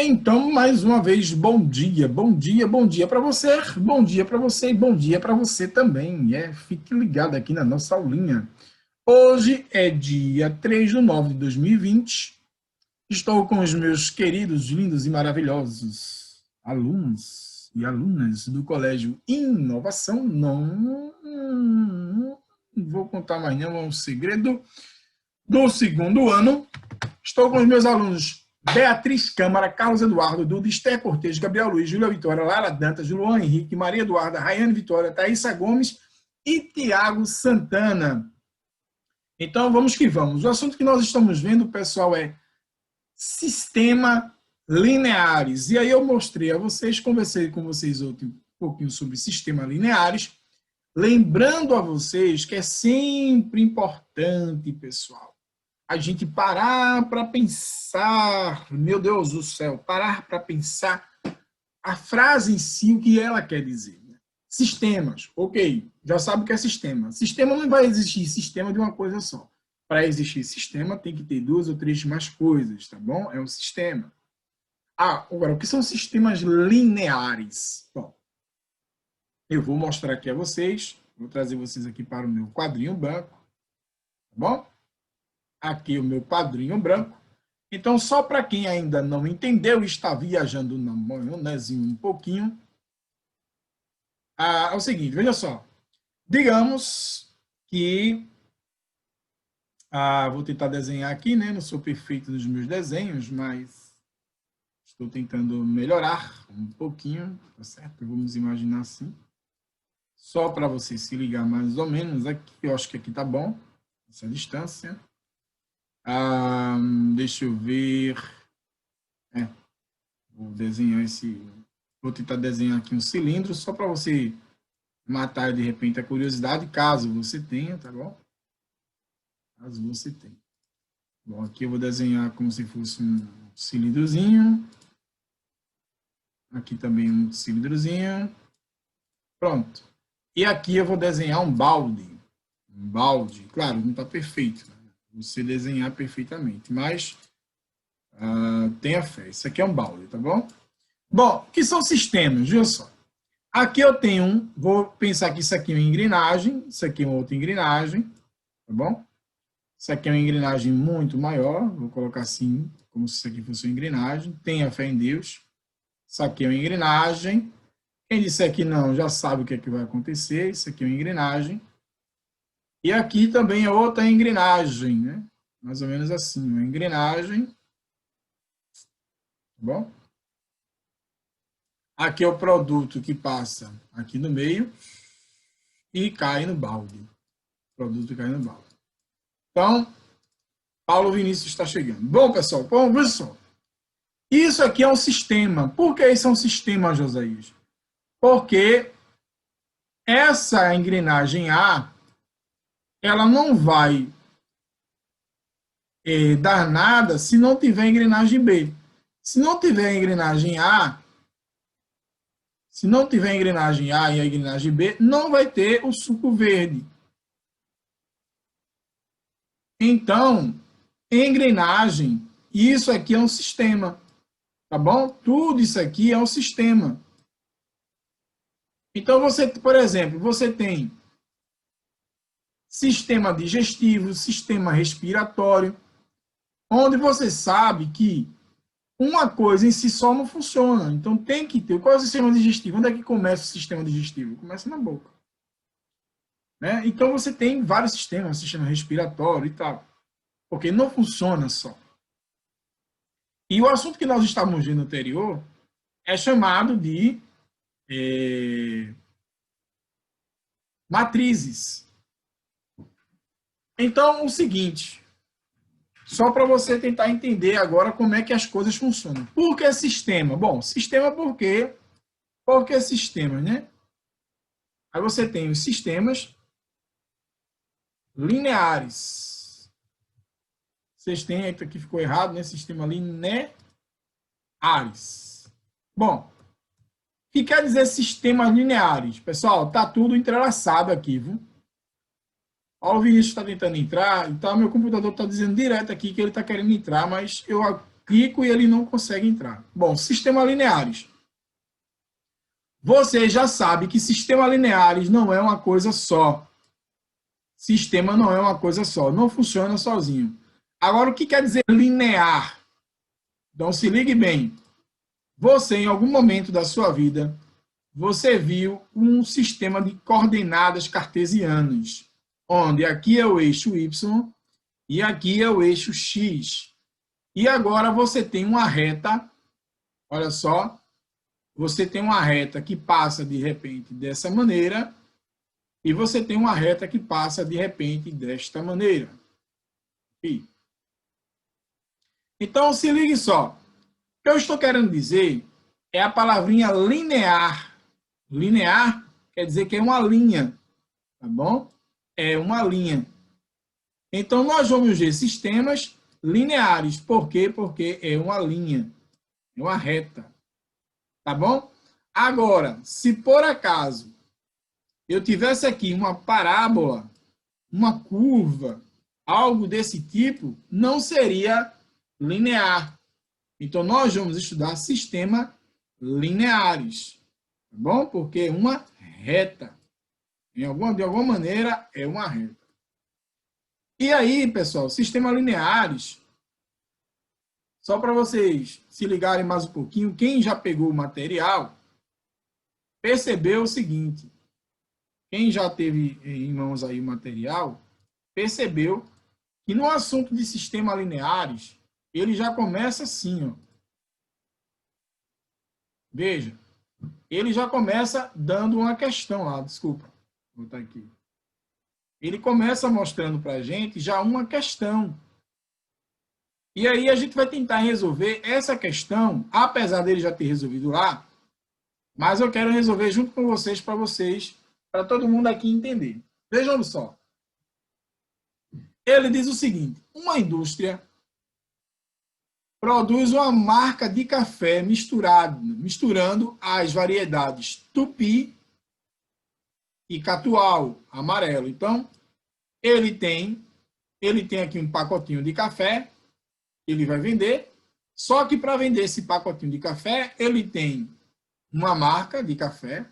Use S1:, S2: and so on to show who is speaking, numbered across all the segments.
S1: Então, mais uma vez, bom dia para você, bom dia para você e bom dia para você também. Fique ligado aqui na nossa aulinha. Hoje é dia 3/9/2020. Estou com os meus queridos, lindos e maravilhosos alunos e alunas do Colégio Inovação. Não vou contar mais não, é um segredo do segundo ano. Estou com os meus alunos Beatriz Câmara, Carlos Eduardo, Duda, Esther Cortez, Gabriel Luiz, Júlia Vitória, Lara Dantas, Luan Henrique, Maria Eduarda, Rayane Vitória, Thaísa Gomes e Tiago Santana. Então, vamos que vamos. O assunto que nós estamos vendo, pessoal, é sistema lineares. E aí eu mostrei a vocês, conversei com vocês um pouquinho sobre sistema lineares, lembrando a vocês que é sempre importante, pessoal, a gente parar para pensar, meu Deus do céu, parar para pensar a frase em si, o que ela quer dizer. Sistemas, ok, já sabe o que é sistema. Sistema não vai existir sistema de uma coisa só. Para existir sistema, tem que ter duas ou três mais coisas, tá bom? É um sistema. Agora, o que são sistemas lineares? Bom, eu vou mostrar aqui a vocês, vou trazer vocês aqui para o meu quadrinho branco, tá bom? Aqui o meu quadrinho branco. Então, só para quem ainda não entendeu, está viajando na maionezinha um pouquinho, é o seguinte, veja só. Digamos que... vou tentar desenhar aqui, né? Não sou perfeito nos meus desenhos, mas estou tentando melhorar um pouquinho, tá certo? Vamos imaginar assim. Só para você se ligar mais ou menos aqui, eu acho que aqui tá bom, essa distância. Deixa eu ver. Vou desenhar vou tentar desenhar aqui um cilindro, só para você matar de repente a curiosidade, caso você tenha, tá bom? Caso você tenha. Bom, aqui eu vou desenhar como se fosse um cilindrozinho. Aqui também um cilindrozinho. Pronto. E aqui eu vou desenhar um balde. Um balde. Claro, não está perfeito, né? Você desenhar perfeitamente, mas tenha fé. Isso aqui é um balde, tá bom? Bom, o que são sistemas? Viu só? Aqui eu tenho vou pensar que isso aqui é uma engrenagem, isso aqui é uma outra engrenagem, tá bom? Isso aqui é uma engrenagem muito maior, vou colocar assim, como se isso aqui fosse uma engrenagem. Tenha fé em Deus. Isso aqui é uma engrenagem. Quem disser que não, já sabe o que é que vai acontecer. Isso aqui é uma engrenagem. E aqui também é outra engrenagem, né? Mais ou menos assim, uma engrenagem. Tá bom? Aqui é o produto que passa aqui no meio e cai no balde. O produto cai no balde. Então, Paulo Vinícius está chegando. Bom, pessoal, vamos só. Isso aqui é um sistema. Por que isso é um sistema, Josias? Porque essa engrenagem A, ela não vai dar nada se não tiver engrenagem B. Se não tiver engrenagem A, se não tiver engrenagem A e a engrenagem B, não vai ter o suco verde. Então, engrenagem, isso aqui é um sistema, tá bom? Tudo isso aqui é um sistema. Então, você, por exemplo, você tem sistema digestivo, sistema respiratório, onde você sabe que uma coisa em si só não funciona. Então, tem que ter. Qual é o sistema digestivo? Onde é que começa o sistema digestivo? Começa na boca. Né? Então, você tem vários sistemas, sistema respiratório e tal. Porque não funciona só. E o assunto que nós estávamos vendo anterior é chamado de matrizes. Então, o seguinte, só para você tentar entender agora como é que as coisas funcionam. Por que sistema? Bom, sistema por quê? Porque sistemas, né? Aí você tem os sistemas lineares. Vocês têm, aqui ficou errado, né? Sistema lineares. Bom, o que quer dizer sistemas lineares? Pessoal, tá tudo entrelaçado aqui, viu? O Vinícius está tentando entrar, então meu computador está dizendo direto aqui que ele está querendo entrar, mas eu clico e ele não consegue entrar. Bom, sistemas lineares. Você já sabe que sistemas lineares não é uma coisa só. Sistema não é uma coisa só, não funciona sozinho. Agora, o que quer dizer linear? Então, se ligue bem. Você, em algum momento da sua vida, você viu um sistema de coordenadas cartesianas, onde aqui é o eixo Y e aqui é o eixo X. E agora você tem uma reta, olha só, você tem uma reta que passa de repente dessa maneira e você tem uma reta que passa de repente desta maneira. Então, se ligue só. O que eu estou querendo dizer é a palavrinha linear. Linear quer dizer que é uma linha, tá bom? É uma linha. Então, nós vamos ver sistemas lineares. Por quê? Porque é uma linha, é uma reta, tá bom? Agora, se por acaso eu tivesse aqui uma parábola, uma curva, algo desse tipo, não seria linear. Então, nós vamos estudar sistemas lineares, tá bom? Porque é uma reta. De alguma maneira, é uma reta. E aí, pessoal, sistemas lineares, só para vocês se ligarem mais um pouquinho, quem já pegou o material, percebeu o seguinte, quem já teve em mãos aí o material, percebeu que no assunto de sistemas lineares, ele já começa assim, ó. Veja, ele já começa dando uma questão lá, desculpa, vou botar aqui. Ele começa mostrando para a gente já uma questão. E aí a gente vai tentar resolver essa questão, apesar dele já ter resolvido lá, mas eu quero resolver junto com vocês, para todo mundo aqui entender. Vejam só. Ele diz o seguinte, uma indústria produz uma marca de café misturando as variedades tupi e catual, amarelo. Então, ele tem aqui um pacotinho de café, ele vai vender, só que para vender esse pacotinho de café, ele tem uma marca de café,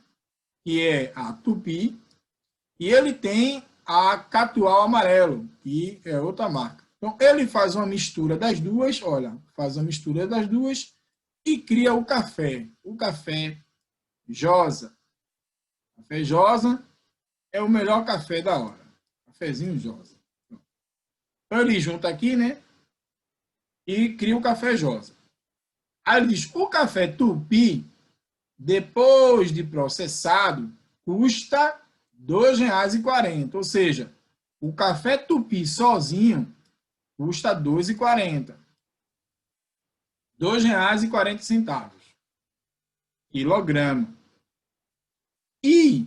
S1: que é a tupi, e ele tem a catual amarelo, que é outra marca. Então, ele faz uma mistura das duas, olha, faz uma mistura das duas e cria o café Josa. O café Josa é o melhor café da hora. Cafezinho Josa. Então, ele junta aqui, né? E cria o café Josa. Aí ele diz, o café tupi, depois de processado, custa R$ 2,40. Ou seja, o café tupi sozinho custa R$ 2,40. R$ 2,40 quilograma. E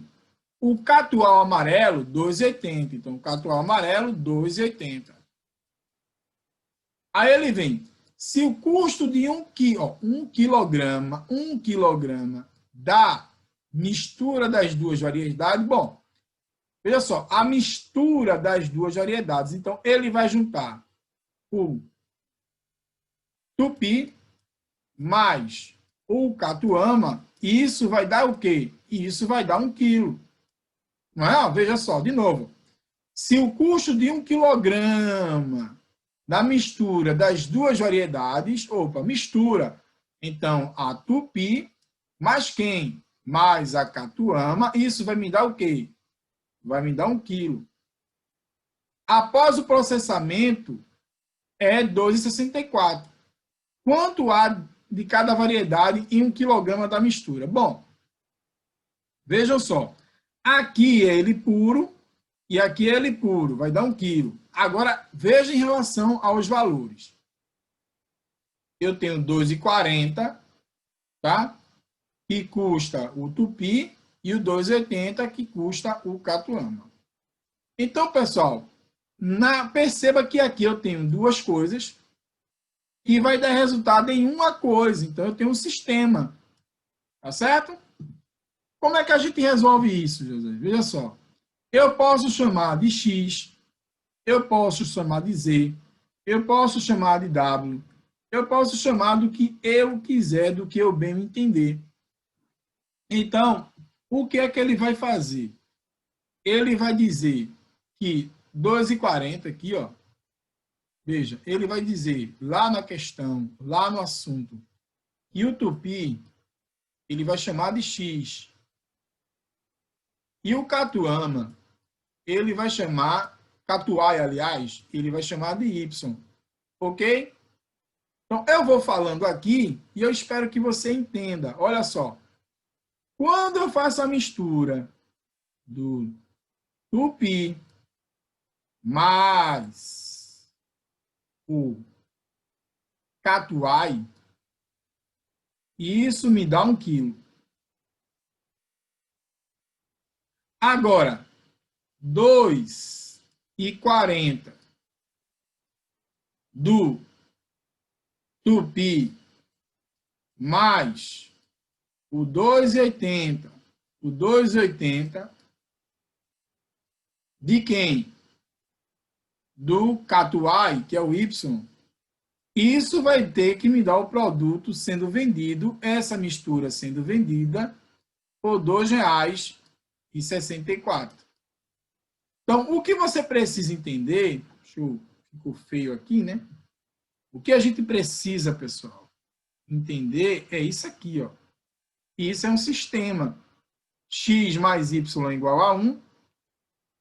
S1: o catual amarelo, R$ 2,80. Então, o catual amarelo, R$ 2,80. Aí ele vem, se o custo de um quilograma da mistura das duas variedades, bom, veja só, a mistura das duas variedades, então ele vai juntar o tupi mais o catuama, e isso vai dar o quê? Isso vai dar 1 quilo. Não é? Veja só, de novo. Se o custo de 1 quilograma da mistura das duas variedades, mistura, então a tupi mais quem? Mais a catuama, isso vai me dar o quê? Vai me dar 1 quilo. Após o processamento, é R$ 2,64. Quanto há de cada variedade em 1 quilograma da mistura? Bom, vejam só. Aqui é ele puro e aqui é ele puro, vai dar 1 quilo. Agora, veja em relação aos valores. Eu tenho R$ 2,40, tá? Que custa o tupi, e o R$ 2,80 que custa o catuama. Então, pessoal, perceba que aqui eu tenho duas coisas que vai dar resultado em uma coisa. Então, eu tenho um sistema. Tá certo? Como é que a gente resolve isso, José? Veja só. Eu posso chamar de X, eu posso chamar de Z, eu posso chamar de W, eu posso chamar do que eu quiser, do que eu bem entender. Então, o que é que ele vai fazer? Ele vai dizer que 2,40 aqui, ó, veja, ele vai dizer lá na questão, lá no assunto, que o tupi, ele vai chamar de X. E o catuama, ele vai chamar, catuai, aliás, ele vai chamar de Y. Ok? Então, eu vou falando aqui e eu espero que você entenda. Olha só. Quando eu faço a mistura do tupi mais o catuai, isso me dá 1 quilo. Agora, 2,40 do tupi mais o 2,80, o 2,80 de quem? Do catuai, que é o Y. Isso vai ter que me dar o produto sendo vendido, essa mistura sendo vendida por R$ 2,64. Então, o que você precisa entender, ficou feio aqui, né? O que a gente precisa, pessoal, entender é isso aqui, ó. Isso é um sistema. X mais Y é igual a 1.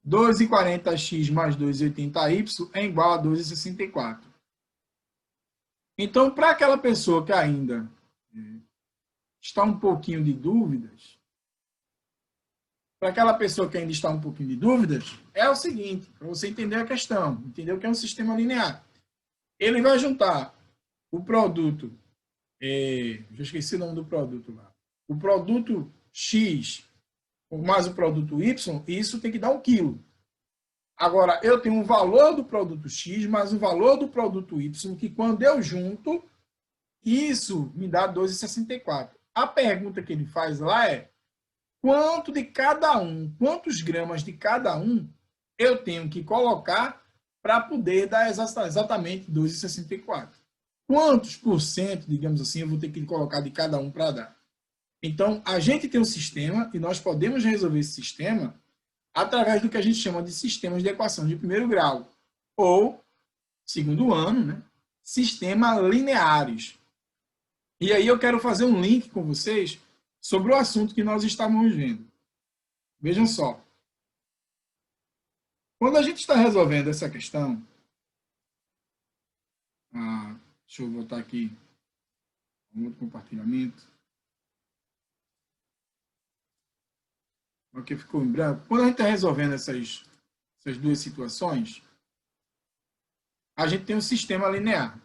S1: 2,40x mais 2,80y é igual a 2,64. Então, para aquela pessoa que ainda está um pouquinho de dúvidas, é o seguinte, para você entender a questão, entender o que é um sistema linear. Ele vai juntar o produto, já esqueci o nome do produto lá, o produto X mais o produto Y, e isso tem que dar 1 quilo. Agora, eu tenho o valor do produto X mais o valor do produto Y, que quando eu junto, isso me dá 2,64. A pergunta que ele faz lá é, quanto de cada um, quantos gramas de cada um eu tenho que colocar para poder dar exatamente 2,64. Quantos por cento, digamos assim, eu vou ter que colocar de cada um para dar? Então, a gente tem um sistema e nós podemos resolver esse sistema através do que a gente chama de sistemas de equação de primeiro grau, ou, segundo ano, né, sistemas lineares. E aí eu quero fazer um link com vocês sobre o assunto que nós estávamos vendo. Vejam só. Quando a gente está resolvendo essa questão, deixa eu voltar aqui um outro compartilhamento. Aqui ficou em branco. Quando a gente está resolvendo essas duas situações, a gente tem um sistema linear.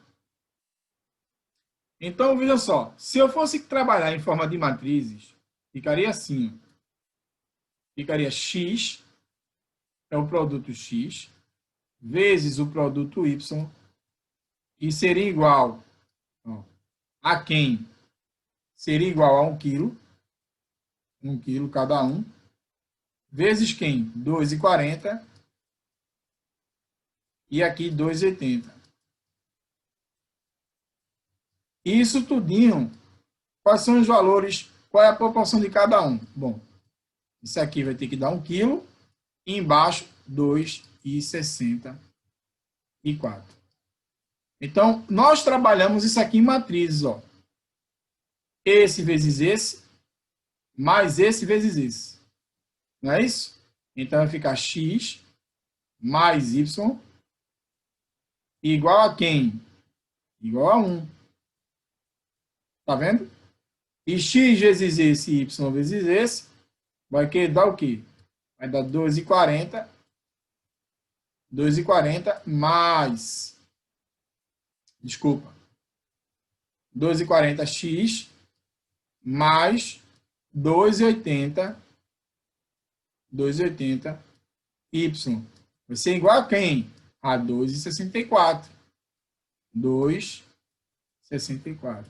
S1: Então, veja só, se eu fosse trabalhar em forma de matrizes, ficaria assim. Ficaria X, é o produto X, vezes o produto Y, e seria igual a quem? Seria igual a 1 quilo. 1 quilo cada um. Vezes quem? 2,40. E aqui 2,80. Isso tudinho. Quais são os valores? Qual é a proporção de cada um? Bom, isso aqui vai ter que dar 1 quilo. E embaixo, 2,64. Então, nós trabalhamos isso aqui em matrizes. Ó. Esse vezes esse, mais esse vezes esse. Não é isso? Então, vai ficar x mais y igual a quem? Igual a 1. Tá vendo? E x vezes esse, y vezes esse, vai dar o quê? Vai dar 2,40. 2,40 mais... Desculpa. 2,40x mais 2,80. 2,80 y. Vai ser igual a quem? A 2,64. 2,64.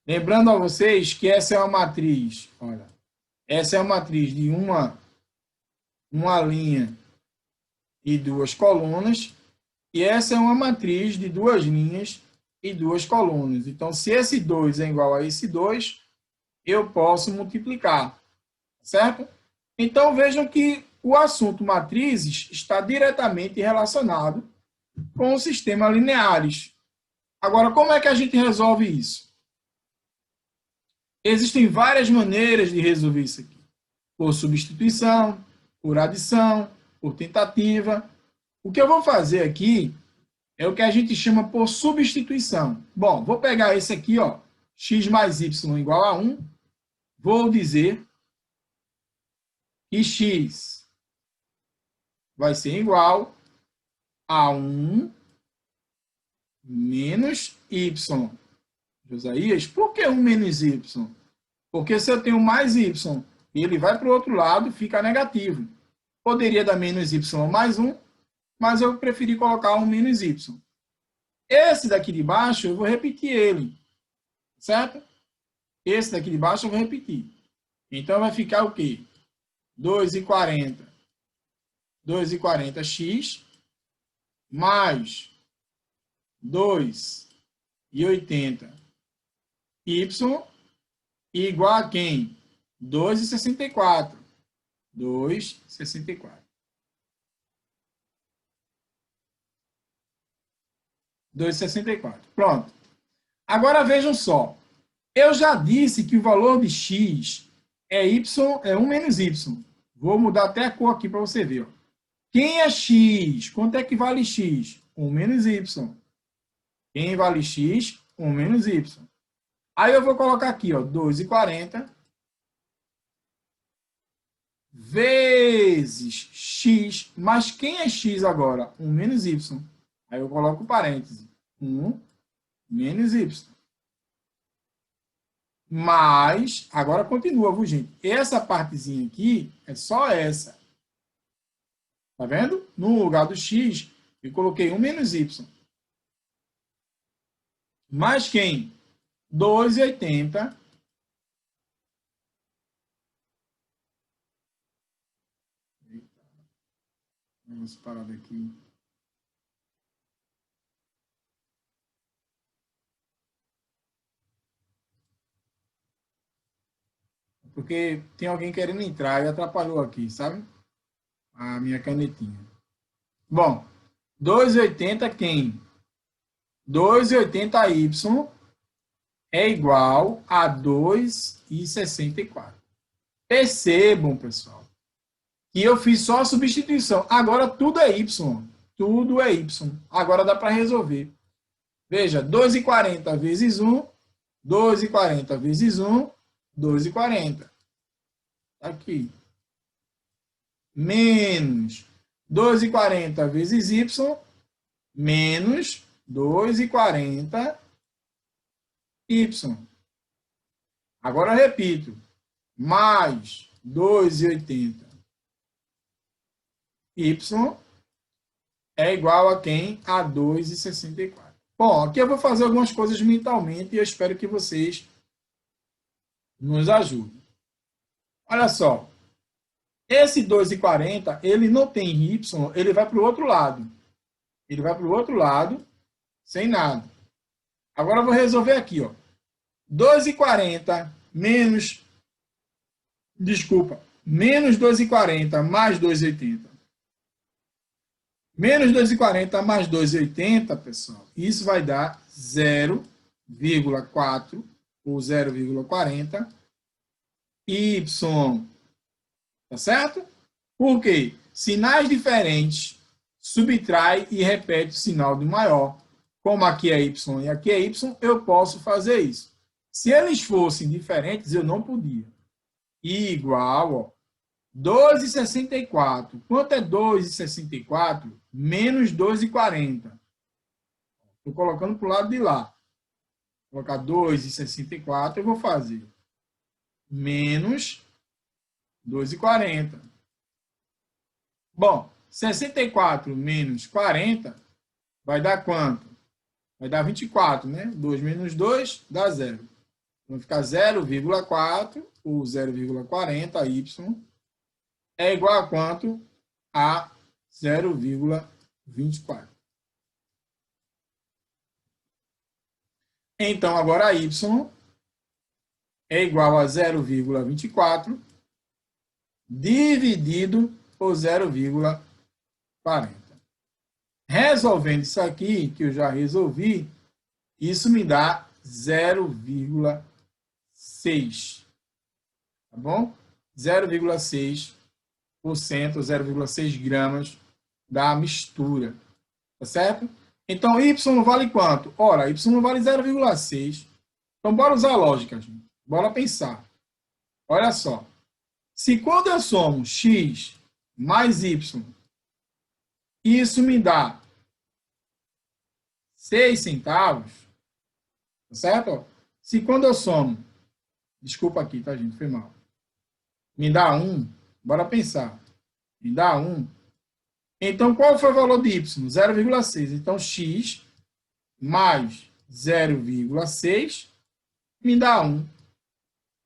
S1: Lembrando a vocês que essa é uma matriz, olha, essa é uma matriz de uma linha e 2 colunas, e essa é uma matriz de 2 linhas e duas colunas. Então, se esse 2 é igual a esse 2, eu posso multiplicar, certo? Então, vejam que o assunto matrizes está diretamente relacionado com o sistema lineares. Agora, como é que a gente resolve isso? Existem várias maneiras de resolver isso aqui. Por substituição, por adição, por tentativa. O que eu vou fazer aqui é o que a gente chama por substituição. Bom, vou pegar esse aqui, ó, x mais y igual a 1. Vou dizer que x vai ser igual a 1 menos y. Josias, por que 1 menos y? Porque se eu tenho mais y e ele vai para o outro lado, fica negativo. Poderia dar menos y mais 1, mas eu preferi colocar 1 menos y. Esse daqui de baixo, eu vou repetir ele, certo? Esse daqui de baixo eu vou repetir. Então, vai ficar o quê? 2,40. 2,40x mais 2,80y igual a quem? 2,64. 2,64. 2,64. Pronto. Agora vejam só. Eu já disse que o valor de x é y, é 1 menos y. Vou mudar até a cor aqui para você ver. Ó. Quem é x? Quanto é que vale x? 1 menos y. Quem vale x? 1 menos y. Aí eu vou colocar aqui, ó, 2,40 vezes x. Mas quem é x agora? 1 menos y. Aí eu coloco parêntese. 1 menos y. Mas, agora continua, viu, gente? Essa partezinha aqui é só essa. Tá vendo? No lugar do x, eu coloquei 1 menos y. Mais quem? 2,80. Vamos parar daqui. Porque tem alguém querendo entrar e atrapalhou aqui, sabe? A minha canetinha. Bom, 2,80 quem? 2,80y é igual a 2,64. Percebam, pessoal, que eu fiz só a substituição. Agora tudo é y. Tudo é y. Agora dá para resolver. Veja, 2,40 vezes 1, 2,40 vezes 1, 2,40. Aqui. Menos 2,40 vezes y, menos 2,40y. Agora eu repito. Mais 2,80y é igual a quem? A 2,64. Bom, aqui eu vou fazer algumas coisas mentalmente e eu espero que vocês nos ajudem. Olha só. Esse 2,40, ele não tem y, ele vai para o outro lado. Ele vai para o outro lado, sem nada. Agora eu vou resolver aqui, ó. 2,40 menos... Desculpa. Menos 2,40 mais 2,80. Menos 2,40 mais 2,80, pessoal, isso vai dar 0,4 ou 0,40 y. Tá certo? Por quê? Sinais diferentes subtrai e repete o sinal de maior. Como aqui é y e aqui é y, eu posso fazer isso. Se eles fossem diferentes, eu não podia. Igual, ó, 2,64. Quanto é 2,64? Menos 2,40. Estou colocando para o lado de lá. Vou colocar 2,64, eu vou fazer menos 2,40. Bom, 64 menos 40 vai dar quanto? Vai dar 24, né? 2 menos 2 dá 0. Vai ficar 0,4 ou 0,40y é igual a quanto? A 0,24. Então, agora y é igual a 0,24 dividido por 0,40. Resolvendo isso aqui, que eu já resolvi, isso me dá 0,6. Tá bom? 0,6%, 0,6 gramas da mistura. Tá certo? Então, y vale quanto? Ora, y vale 0,6. Então, bora usar a lógica, gente. Bora pensar. Olha só. Se quando eu somo x mais y, isso me dá 6 centavos, tá certo? Se quando eu somo, desculpa aqui, tá, gente? Foi mal. Me dá 1, bora pensar. Me dá 1. Então, qual foi o valor de y? 0,6. Então, x mais 0,6 me dá 1.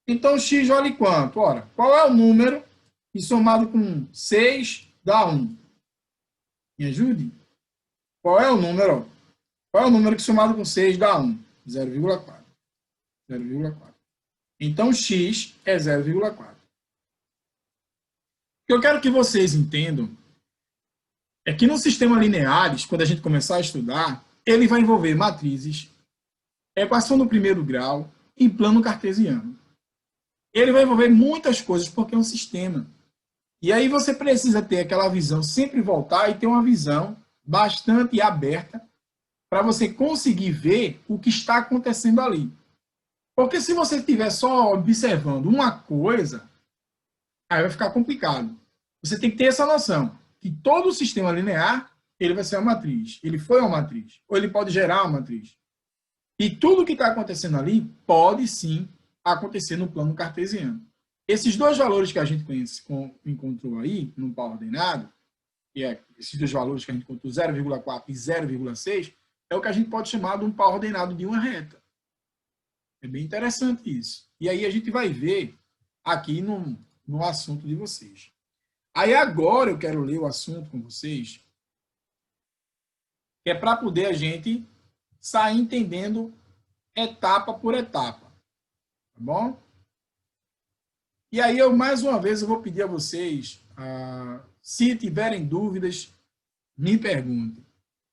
S1: Então, x vale quanto? Ora, qual é o número que somado com 6 dá 1? Me ajude? Qual é o número? Qual é o número que somado com 6 dá 1? 0,4. 0,4. Então, x é 0,4. O que eu quero que vocês entendam é que no sistema lineares, quando a gente começar a estudar, ele vai envolver matrizes, equação do primeiro grau e plano cartesiano. Ele vai envolver muitas coisas porque é um sistema. E aí você precisa ter aquela visão, sempre voltar e ter uma visão bastante aberta para você conseguir ver o que está acontecendo ali. Porque se você estiver só observando uma coisa, aí vai ficar complicado. Você tem que ter essa noção que todo o sistema linear ele vai ser uma matriz. Ele foi uma matriz. Ou ele pode gerar uma matriz. E tudo que está acontecendo ali pode sim acontecer no plano cartesiano. Esses dois valores que a gente encontrou aí, no par ordenado, esses dois valores que a gente encontrou, 0,4 e 0,6, é o que a gente pode chamar de um par ordenado de uma reta. É bem interessante isso. E aí a gente vai ver aqui no assunto de vocês. Aí agora eu quero ler o assunto com vocês, que é para poder a gente sair entendendo etapa por etapa. Tá bom? E aí eu, mais uma vez, eu vou pedir a vocês, se tiverem dúvidas, me perguntem.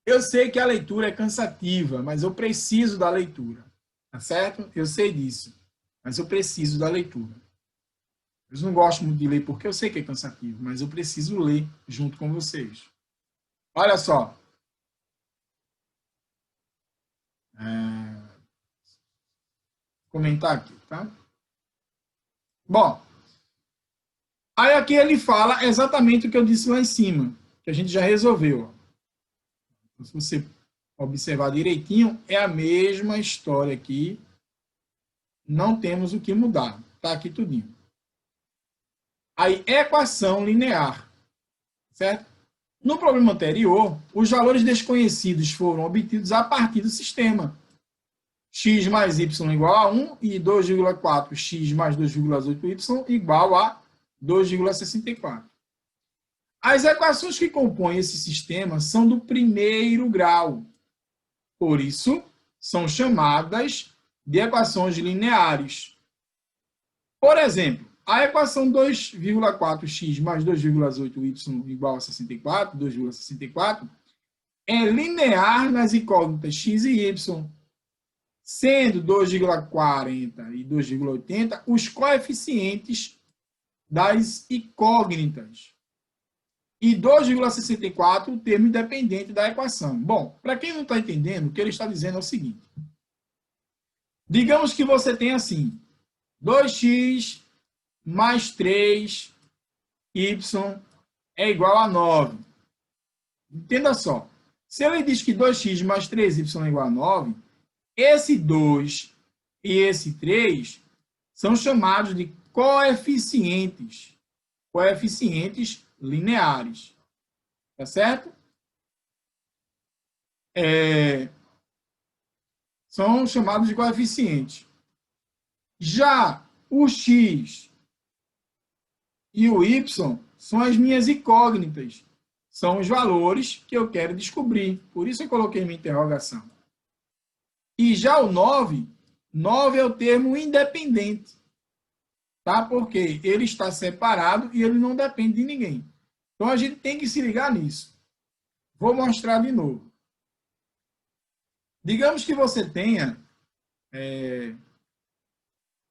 S1: Eu sei que a leitura é cansativa, mas eu preciso da leitura. Tá certo? Eu sei disso, mas eu preciso da leitura. Eu não gosto muito de ler porque eu sei que é cansativo, mas eu preciso ler junto com vocês. Olha só. Comentar aqui, tá? Bom, aí aqui ele fala exatamente o que eu disse lá em cima, que a gente já resolveu. Então, se você observar direitinho, é a mesma história aqui. Não temos o que mudar. Tá aqui tudinho. Aí, equação linear. Certo? No problema anterior, os valores desconhecidos foram obtidos a partir do sistema. X mais y igual a 1 e 2,4x mais 2,8y igual a 2,64. As equações que compõem esse sistema são do primeiro grau. Por isso, são chamadas de equações lineares. Por exemplo, a equação 2,4x mais 2,8y igual a 64, 2,64, é linear nas incógnitas x e y, sendo 2,40 e 2,80 os coeficientes das incógnitas. E 2,64 o termo independente da equação. Bom, para quem não está entendendo, o que ele está dizendo é o seguinte. Digamos que você tem assim, 2x mais 3y é igual a 9. Entenda só. Se ele diz que 2x mais 3y é igual a 9, esse 2 e esse 3 são chamados de coeficientes. Coeficientes lineares. Tá certo? São chamados de coeficientes. Já o x e o y são as minhas incógnitas. São os valores que eu quero descobrir. Por isso eu coloquei minha interrogação. E já o 9 é o termo independente, tá? Porque ele está separado e ele não depende de ninguém. Então, a gente tem que se ligar nisso. Vou mostrar de novo. Digamos que você tenha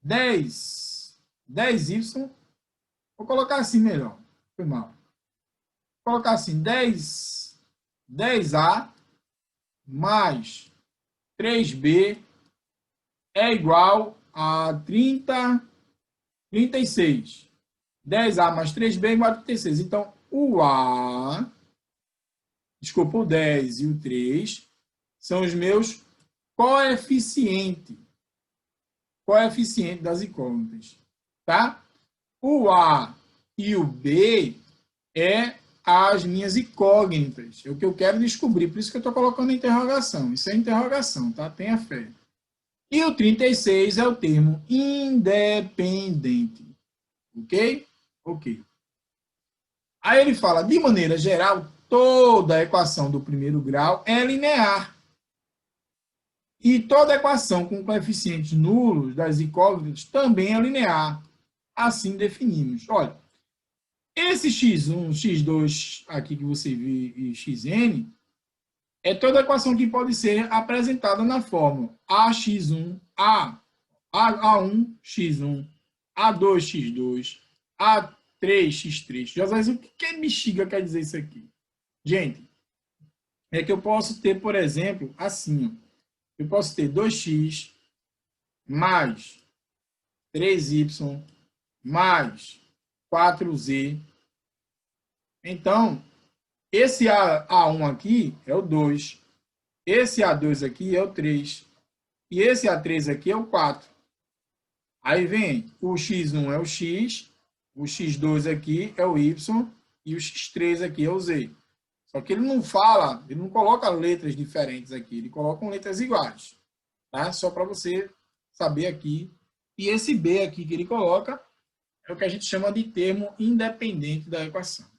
S1: 10y, vou colocar assim melhor, foi mal. Vou colocar assim, 10a mais 3b é igual a 36. 10a mais 3b é igual a 36. Então, o 10 e o 3 são os meus coeficientes das incógnitas, tá? O A e o B é as minhas incógnitas, é o que eu quero descobrir, por isso que eu estou colocando interrogação. Isso é interrogação, tá? Tenha fé. E o 36 é o termo independente, ok? Ok. Aí ele fala, de maneira geral, toda a equação do primeiro grau é linear. E toda equação com coeficientes nulos das incógnitas também é linear. Assim definimos. Olha, esse x1, x2 aqui que você viu e xn é toda equação que pode ser apresentada na fórmula ax1, a1, x1, a2, x2, a3, x3. José, o que bexiga quer dizer isso aqui? Gente, é que eu posso ter, por exemplo, assim, ó. Eu posso ter 2x mais 3y mais 4z. Então, esse A1 aqui é o 2. Esse A2 aqui é o 3. E esse A3 aqui é o 4. Aí vem o x1 é o x, o x2 aqui é o y e o x3 aqui é o z. Só que ele não fala, ele não coloca letras diferentes aqui, ele coloca letras iguais, tá? Só para você saber aqui. E esse B aqui que ele coloca é o que a gente chama de termo independente da equação.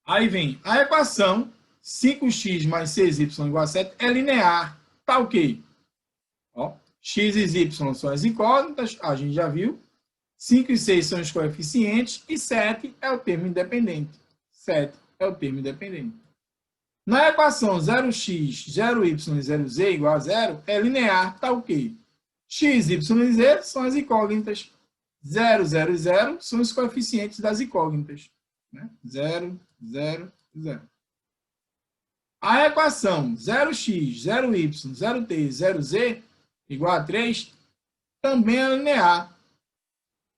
S1: Aí vem a equação 5x mais 6y igual a 7 é linear. Tá ok? Ó, x e y são as incógnitas, a gente já viu. 5 e 6 são os coeficientes e 7 é o termo independente. 7 é o termo independente. Na equação 0x, 0y e 0z igual a 0, é linear, tá ok? X, y e z são as incógnitas. 0, 0 e 0 são os coeficientes das incógnitas. Né? 0, 0, 0. A equação 0x, 0y, 0t, 0z igual a 3 também é linear.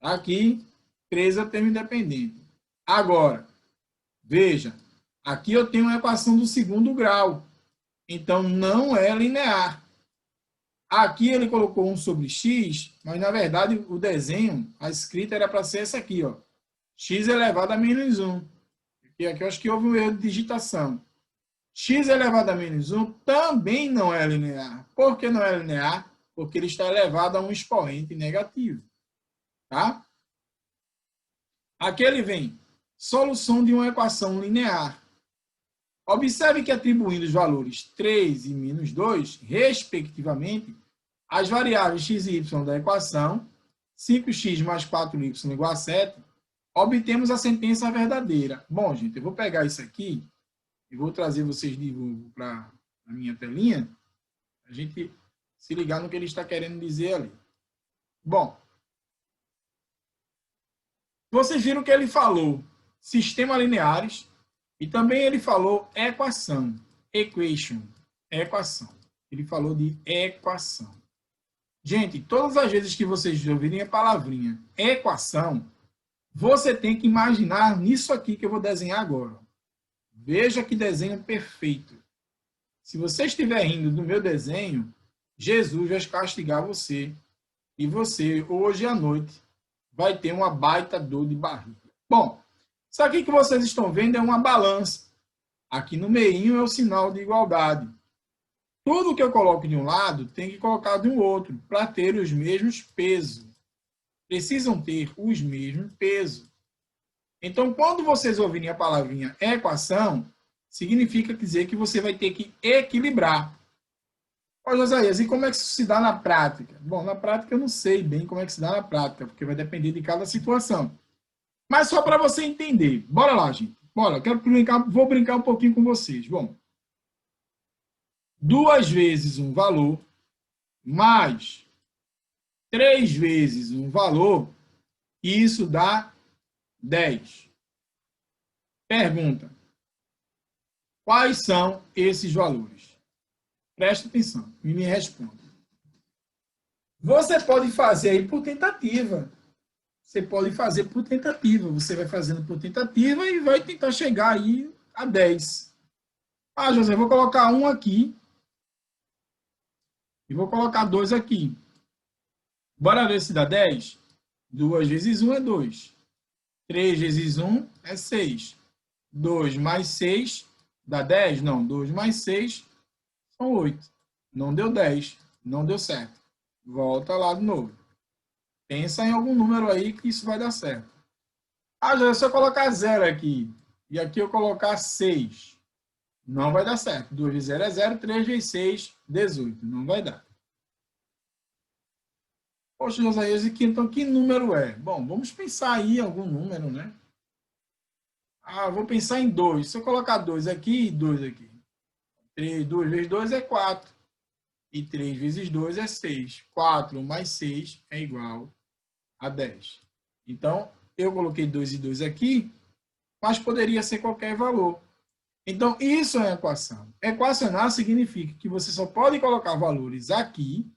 S1: Aqui, 3 é o termo independente. Agora, veja, aqui eu tenho uma equação do segundo grau. Então, não é linear. Aqui ele colocou 1 sobre x, mas na verdade o desenho, a escrita era para ser essa aqui, ó. X elevado a menos 1. E aqui eu acho que houve um erro de digitação. X elevado a menos 1 também não é linear. Por que não é linear? Porque ele está elevado a um expoente negativo. Tá? Aqui ele vem, solução de uma equação linear. Observe que atribuindo os valores 3 e menos 2, respectivamente, as variáveis x e y da equação, 5x mais 4y igual a 7, obtemos a sentença verdadeira. Bom, gente, eu vou pegar isso aqui e vou trazer vocês de novo para a minha telinha, a gente se ligar no que ele está querendo dizer ali. Bom, vocês viram que ele falou sistema lineares e também ele falou equação, equation, equação. Ele falou de equação. Gente, todas as vezes que vocês ouvirem a palavrinha equação, você tem que imaginar nisso aqui que eu vou desenhar agora. Veja que desenho perfeito. Se você estiver rindo do meu desenho, Jesus vai castigar você. E você, hoje à noite, vai ter uma baita dor de barriga. Bom, isso aqui que vocês estão vendo é uma balança. Aqui no meio é o sinal de igualdade. Tudo que eu coloco de um lado tem que colocar de um outro, para ter os mesmos pesos. Precisam ter os mesmos pesos. Então, quando vocês ouvirem a palavrinha equação, significa dizer que você vai ter que equilibrar. Ó, Josias, e como é que isso se dá na prática? Bom, na prática eu não sei bem como é que se dá na prática, porque vai depender de cada situação. Mas só para você entender. Bora lá, gente. Bora, vou brincar um pouquinho com vocês. Bom, 2 vezes um valor mais 3 vezes um valor, isso dá 10. Pergunta: quais são esses valores? Presta atenção e me responda. Você pode fazer aí por tentativa. Você pode fazer por tentativa. Você vai fazendo por tentativa e vai tentar chegar aí a 10. Ah, José, vou colocar 1 aqui e vou colocar 2 aqui. Bora ver se dá 10? 2 vezes 1 é 2. 3 vezes 1 é 6. 2 mais 6 dá 10? Não, 2 mais 6 são 8. Não deu 10. Não deu certo. Volta lá de novo. Pensa em algum número aí que isso vai dar certo. Ah, já é só colocar 0 aqui. E aqui eu colocar 6. Não vai dar certo. 2 vezes 0 é 0. 3 vezes 6, 18. Não vai dar. Poxa, Josias, então que número é? Bom, vamos pensar aí em algum número, né? Ah, vou pensar em 2. Se eu colocar 2 aqui e 2 aqui. 2 vezes 2 é 4. E 3 vezes 2 é 6. 4 mais 6 é igual a 10. Então, eu coloquei 2 e 2 aqui, mas poderia ser qualquer valor. Então, isso é equação. Equacionar significa que você só pode colocar valores aqui,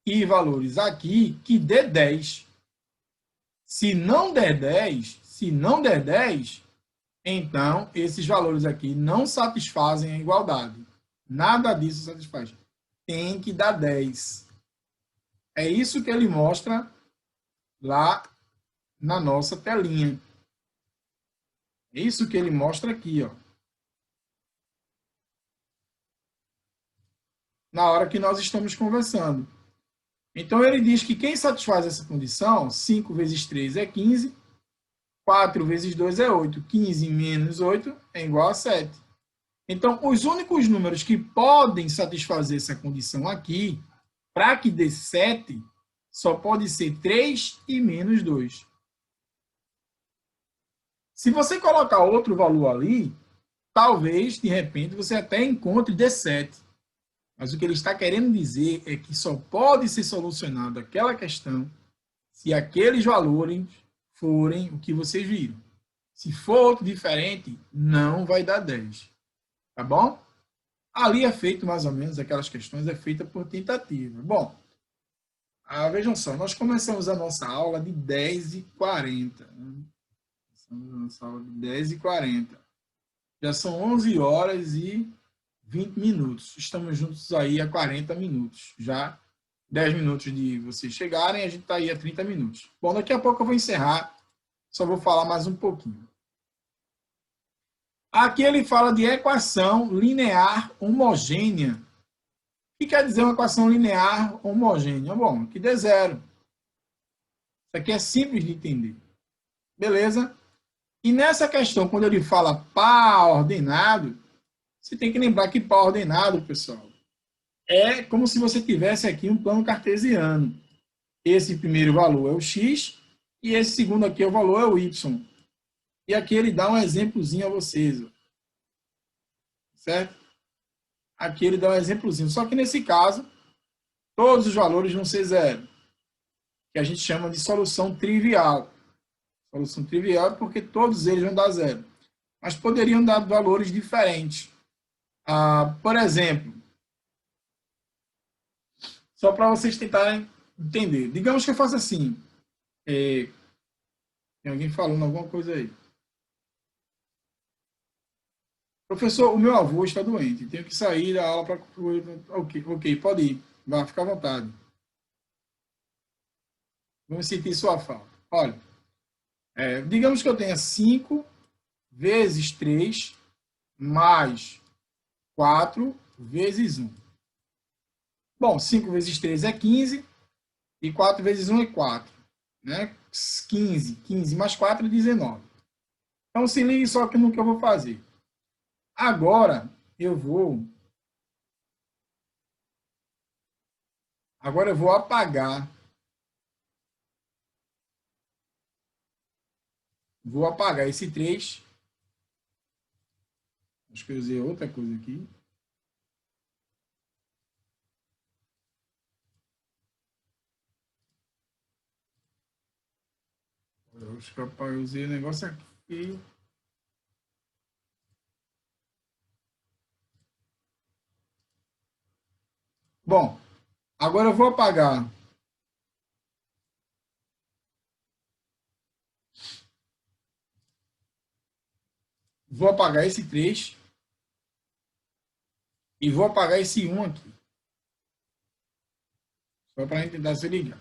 S1: e valores aqui que dê 10. Se não der 10, então esses valores aqui não satisfazem a igualdade. Nada disso satisfaz. Tem que dar 10. É isso que ele mostra lá na nossa telinha. É isso que ele mostra aqui, ó. Na hora que nós estamos conversando. Então, ele diz que quem satisfaz essa condição, 5 vezes 3 é 15, 4 vezes 2 é 8, 15 menos 8 é igual a 7. Então, os únicos números que podem satisfazer essa condição aqui, para que dê 7, só pode ser 3 e menos 2. Se você colocar outro valor ali, talvez, de repente, você até encontre dê 7. Mas o que ele está querendo dizer é que só pode ser solucionado aquela questão se aqueles valores forem o que vocês viram. Se for outro diferente, não vai dar 10. Tá bom? Ali é feito mais ou menos, aquelas questões é feita por tentativa. Bom, vejam só, nós começamos a nossa aula de 10h40. Começamos a nossa aula de 10h40. Já são 11 horas e 20 minutos. Estamos juntos aí há 40 minutos. Já 10 minutos de vocês chegarem, a gente está aí há 30 minutos. Bom, daqui a pouco eu vou encerrar. Só vou falar mais um pouquinho. Aqui ele fala de equação linear homogênea. O que quer dizer uma equação linear homogênea? Bom, que dê 0. Isso aqui é simples de entender. Beleza? E nessa questão, quando ele fala par ordenado, você tem que lembrar que par ordenado, pessoal, é como se você tivesse aqui um plano cartesiano. Esse primeiro valor é o x e esse segundo aqui, o valor é o y. E aqui ele dá um exemplozinho a vocês. Certo? Aqui ele dá um exemplozinho. Só que nesse caso, todos os valores vão ser zero. Que a gente chama de solução trivial. Solução trivial é porque todos eles vão dar zero. Mas poderiam dar valores diferentes. Por exemplo, só para vocês tentarem entender. Digamos que eu faça assim. Tem alguém falando alguma coisa aí. Professor, o meu avô está doente. Tenho que sair da aula para... Ok, pode ir. Vá, fica à vontade. Vamos sentir sua falta. Olha, digamos que eu tenha 5 vezes 3 mais 4 vezes 1. Bom, 5 vezes 3 é 15 e 4 vezes 1 é 4. Né? 15 mais 4 é 19. Então, se ligue só que no que eu vou fazer. Agora, eu vou apagar. Vou apagar esse 3. Acho que eu usei outra coisa aqui. Eu acho que eu usei o negócio aqui. Bom, agora eu vou apagar. Vou apagar esse 3 e vou apagar esse 1 aqui. Só para a gente tentar se ligar.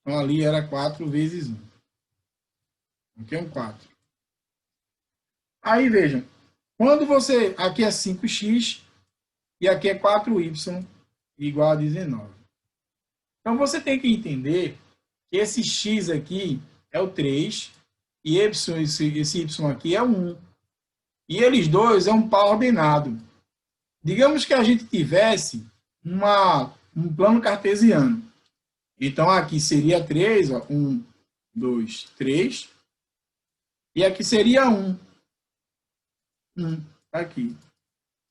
S1: Então, ali era 4 vezes 1. Aqui é um 4. Aí, vejam. Quando você... Aqui é 5x e aqui é 4y igual a 19. Então, você tem que entender que esse x aqui é o 3 e esse y aqui é o 1. E eles dois é um par ordenado. Digamos que a gente tivesse um plano cartesiano. Então, aqui seria 3, ó, 1, 2, 3. E aqui seria 1. 1, aqui.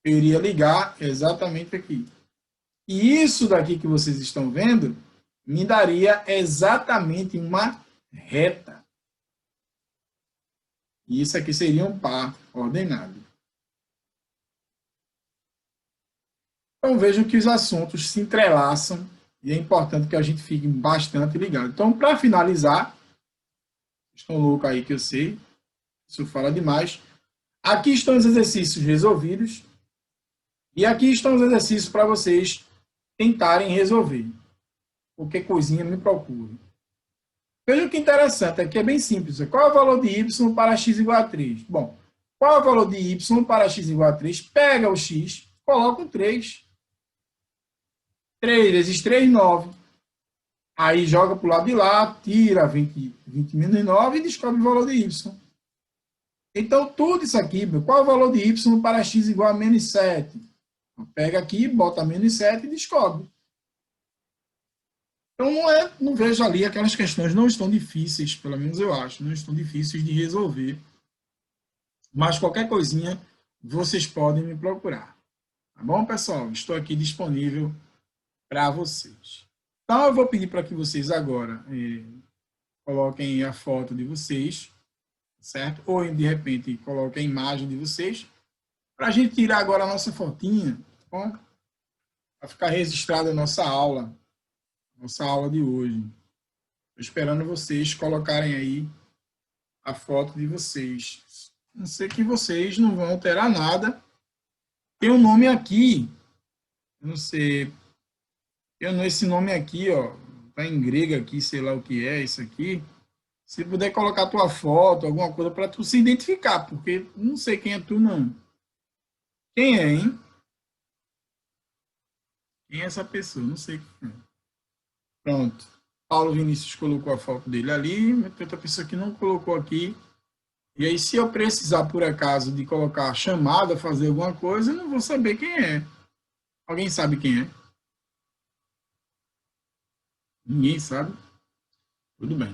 S1: Eu iria ligar exatamente aqui. E isso daqui que vocês estão vendo me daria exatamente uma reta. E isso aqui seria um par ordenado. Então, vejam que os assuntos se entrelaçam e é importante que a gente fique bastante ligado. Então, para finalizar, estão loucos aí que eu sei, isso fala demais. Aqui estão os exercícios resolvidos e aqui estão os exercícios para vocês tentarem resolver. Qualquer coisinha me procure. Veja que interessante, aqui é bem simples. Qual é o valor de y para x igual a 3? Bom, qual é o valor de y para x igual a 3? Pega o x, coloca o 3. 3 vezes 3, 9. Aí joga para o lado de lá, tira 20 menos 9 e descobre o valor de y. Então, tudo isso aqui, qual é o valor de y para x igual a menos 7? Pega aqui, bota menos 7 e descobre. Então, não vejo ali, aquelas questões não estão difíceis, pelo menos eu acho, não estão difíceis de resolver. Mas qualquer coisinha, vocês podem me procurar. Tá bom, pessoal? Estou aqui disponível para vocês. Então, eu vou pedir para que vocês agora coloquem a foto de vocês, certo? Ou, de repente, coloquem a imagem de vocês, para a gente tirar agora a nossa fotinha, tá? Para ficar registrada a nossa aula de hoje. Estou esperando vocês colocarem aí a foto de vocês. Não sei que vocês não vão alterar nada. Tem um nome aqui, não sei, esse nome aqui, ó, tá em grego aqui, sei lá o que é isso aqui. Se puder colocar a tua foto, alguma coisa para tu se identificar, porque não sei quem é tu, não. Quem é, hein? Quem é essa pessoa? Não sei quem é. Pronto. Paulo Vinícius colocou a foto dele ali, mas tem outra pessoa que não colocou aqui. E aí, se eu precisar, por acaso, de colocar a chamada, fazer alguma coisa, eu não vou saber quem é. Alguém sabe quem é? Ninguém sabe? Tudo bem.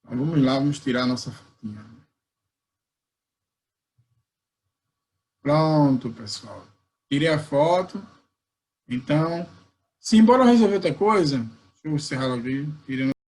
S1: Então, vamos lá, vamos tirar a nossa fotinha. Pronto, pessoal. Tirei a foto. Então, se embora eu resolver outra coisa, deixa eu encerrar o vídeo.